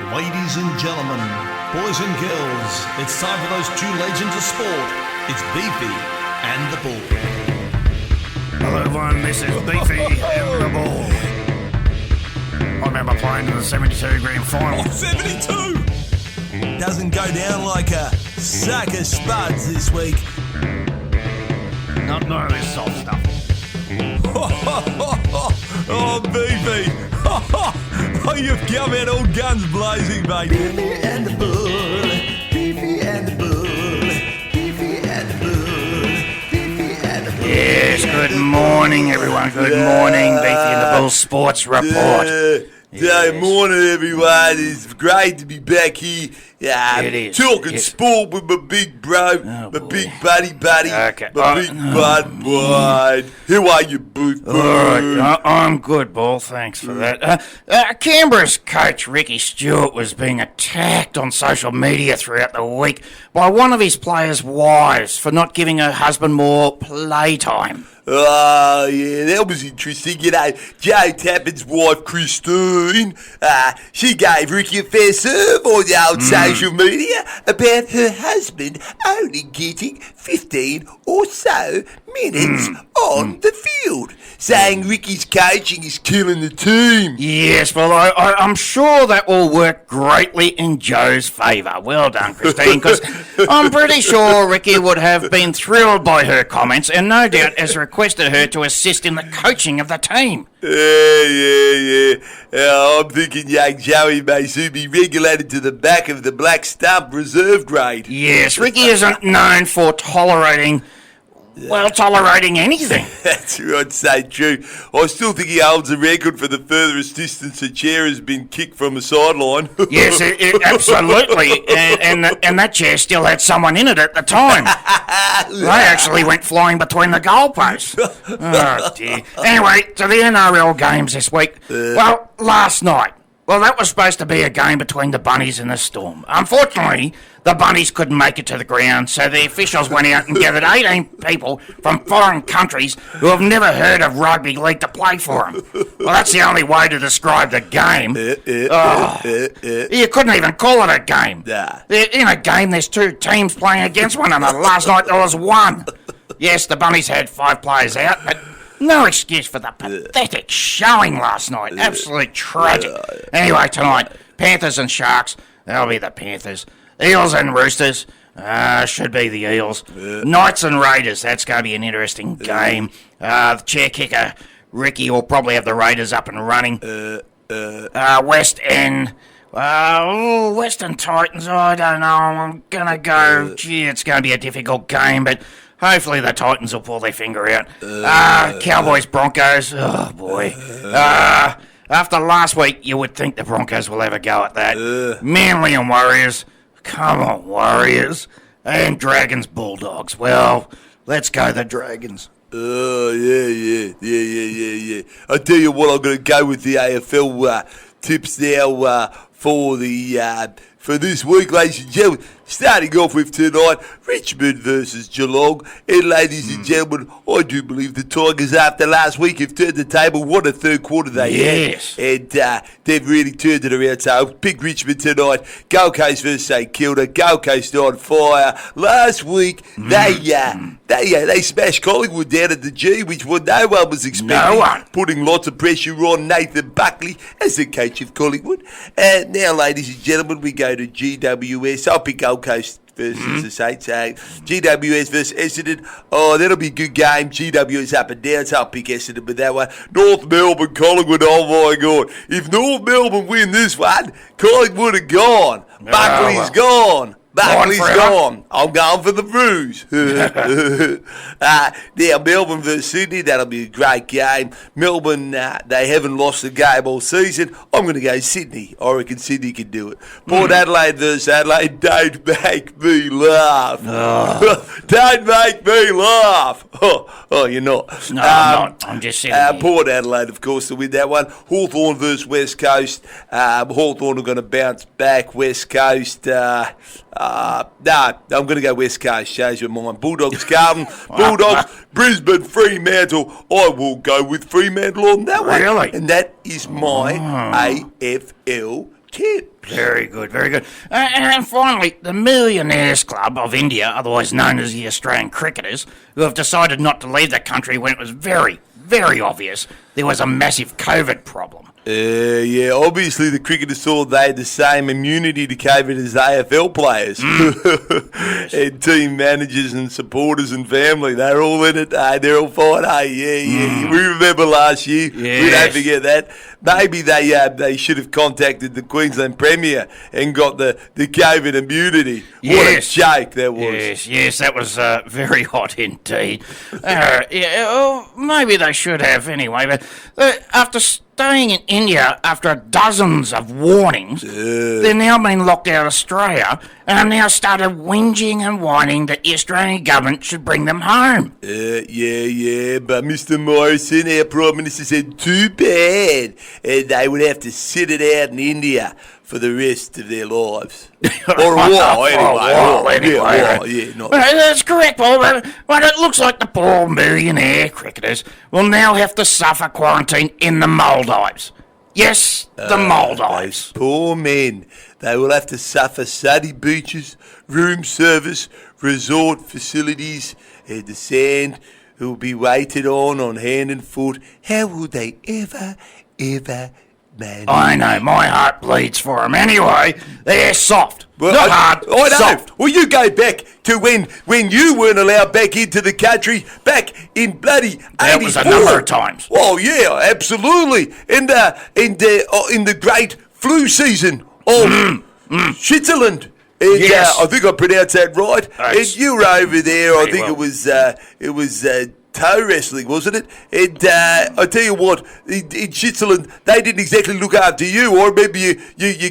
Ladies and gentlemen, boys and girls, it's time for those two legends of sport. It's Beefy and the Bull. Hello everyone, this is Beefy and the Bull. I remember playing in the 72 grand final. 72! Doesn't go down like a sack of spuds this week. None of this soft stuff. Oh, Beefy! Oh, you've come out all guns blazing, mate. Beefy and the Bull, Beefy and the Bull, Beefy and the Bull, Beefy and the Bull. Yes, good morning everyone, good morning. Beefy and the Bull Sports Report. Good morning, everyone. It's great to be back here. It is. Talking Yes. sport with my big bro, my boy. big buddy, Okay. my big bud. How are you, Booth? All right, I'm good, Bull. Thanks for that. Canberra's coach Ricky Stewart was being attacked on social media throughout the week by one of his players' wives for not giving her husband more playtime. Oh, yeah, that was interesting. You know, Joe Tappan's wife, Christine, she gave Ricky a fair serve on the old social media about her husband only getting 15 or so minutes on the field, saying Ricky's coaching is killing the team. Yes, well, I'm sure that will work greatly in Joe's favour. Well done, Christine, because I'm pretty sure Ricky would have been thrilled by her comments and no doubt has requested her to assist in the coaching of the team. Yeah. I'm thinking young Joey may soon be regulated to the back of the black stump reserve grade. Yes, Ricky isn't known for tolerating anything. That's right, say true. I still think he holds a record for the furthest distance a chair has been kicked from a sideline. Yes, absolutely. And that chair still had someone in it at the time. They actually went flying between the goalposts. Oh, dear. Anyway, to the NRL games this week. Well, last night. Well, that was supposed to be a game between the Bunnies and the Storm. Unfortunately, the Bunnies couldn't make it to the ground, so the officials went out and gathered 18 people from foreign countries who have never heard of rugby league to play for them. Well, that's the only way to describe the game. You couldn't even call it a game. Nah. In a game, there's two teams playing against one another. Last night, there was one. Yes, the Bunnies had 5 players out, but no excuse for the pathetic showing last night. Absolutely tragic. Anyway, tonight, Panthers and Sharks. That'll be the Panthers. Eels and Roosters. Should be the Eels. Knights and Raiders. That's going to be an interesting game. The chair kicker, Ricky, will probably have the Raiders up and running. West End. Western Titans. I don't know. I'm going to go. Gee, it's going to be a difficult game, but hopefully the Titans will pull their finger out. Cowboys, Broncos. Oh, boy. After last week, you would think the Broncos will have a go at that. Manly and Warriors. Come on, Warriors. And Dragons, Bulldogs. Well, let's go the Dragons. Oh, yeah. I tell you what, I'm going to go with the AFL tips now for this week, ladies and gentlemen. Starting off with tonight, Richmond versus Geelong. And ladies and gentlemen, I do believe the Tigers after last week have turned the table. What a third quarter they had. And they've really turned it around. So pick Richmond tonight. Gold Coast versus St Kilda. Gold Coast on fire. Last week, they smashed Collingwood down at the G, which no one was expecting. No one. Putting lots of pressure on Nathan Buckley as the coach of Collingwood. And now, ladies and gentlemen, we go to GWS. I'll pick Gold Coast versus the Saints. GWS versus Essendon. Oh, that'll be a good game. GWS up and down, so I'll pick Essendon with that one. North Melbourne, Collingwood. Oh, my God. If North Melbourne win this one, Collingwood are gone. Buckley's gone. Buckley's gone. I'm going for the Roos. Now, Melbourne versus Sydney, that'll be a great game. Melbourne, they haven't lost a game all season. I'm going to go Sydney. I reckon Sydney can do it. Port Adelaide versus Adelaide, don't make me laugh. Don't make me laugh. Oh, you're not. No, I'm not. I'm just sitting here. Port Adelaide, of course, to win that one. Hawthorn versus West Coast. Hawthorn are going to bounce back. West Coast, I'm going to go West Coast. Change my mind. Bulldogs, Carlton. Bulldogs, Brisbane, Fremantle. I will go with Fremantle on that one. Really? And that is my AFL kid. Very good, very good. And finally, the Millionaires Club of India, otherwise known as the Australian Cricketers, who have decided not to leave the country when it was very, very obvious there was a massive COVID problem. Yeah, obviously the cricketers thought they had the same immunity to COVID as AFL players. And team managers and supporters and family, they're all in it, they're all fine, yeah. We remember last year, we don't forget that. Maybe they should have contacted the Queensland Premier and got the COVID immunity. What a joke that was. Yes, that was very hot indeed. Maybe they should have anyway, but after staying in India after dozens of warnings, they're now being locked out of Australia and have now started whinging and whining that the Australian government should bring them home. But Mr. Morrison, our Prime Minister, said too bad, and they would have to sit it out in India for the rest of their lives. Or a while, anyway. That's correct, Paul, but it looks like the poor millionaire cricketers will now have to suffer quarantine in the Maldives. Yes, the Maldives. Those poor men. They will have to suffer sunny beaches, room service, resort facilities, and the sand will be waited on hand and foot. How will they ever manage? I know, my heart bleeds for them. Anyway, they're soft. Well, not hard, I know. soft. Well, you go back to when you weren't allowed back into the country, back in bloody 84. That was a number of times. Oh, yeah, absolutely. In the great flu season of Switzerland. And, yes. I think I pronounced that right. And you were over there, I think well. it was toe wrestling, wasn't it? And I tell you what, in Switzerland, they didn't exactly look after you. I remember you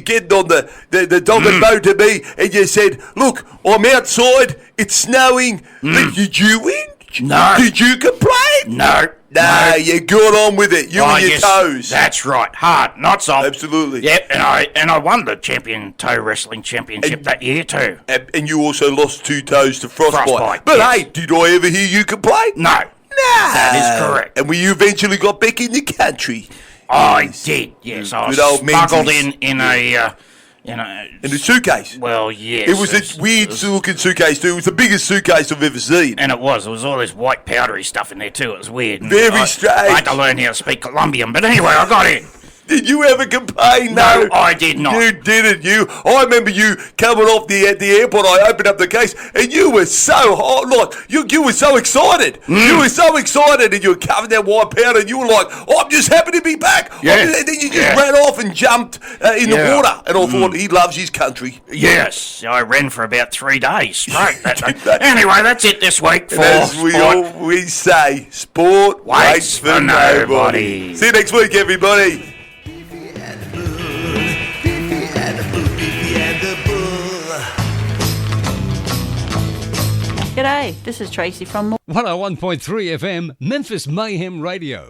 getting on the dog and boat to me, and you said, "Look, I'm outside. It's snowing." But did you win? No. Did you complain? No. No, you got on with it. You and your toes. That's right. Hard, not soft. Absolutely. Yep, and I won the toe wrestling championship that year too. And you also lost 2 toes to frostbite. Frostbite, But yes. hey, did I ever hear you complain? No. That is correct. And you eventually got back in the country. I did, yes. I was Good old smuggled Menzies. in a In a suitcase. well, yes. It was a weird looking suitcase too. It was the biggest suitcase I've ever seen. And it was all this white powdery stuff in there too. It was weird. And Very strange. I had to learn how to speak Colombian, but anyway, I got in. Did you ever complain? No, I did not. You didn't. I remember you coming off at the airport. I opened up the case, and you were so hot. Like you were so excited. You were so excited, and you were covered in that white powder. And you were like, "Oh, I'm just happy to be back." Yeah. And then you just ran off and jumped in the water. And I thought he loves his country. Yes, I ran for about 3 days straight. Anyway, that's it this week for As we Sport. always say, sport waits for nobody. See you next week, everybody. G'day, this is Tracy from 101.3 FM, Memphis Mayhem Radio.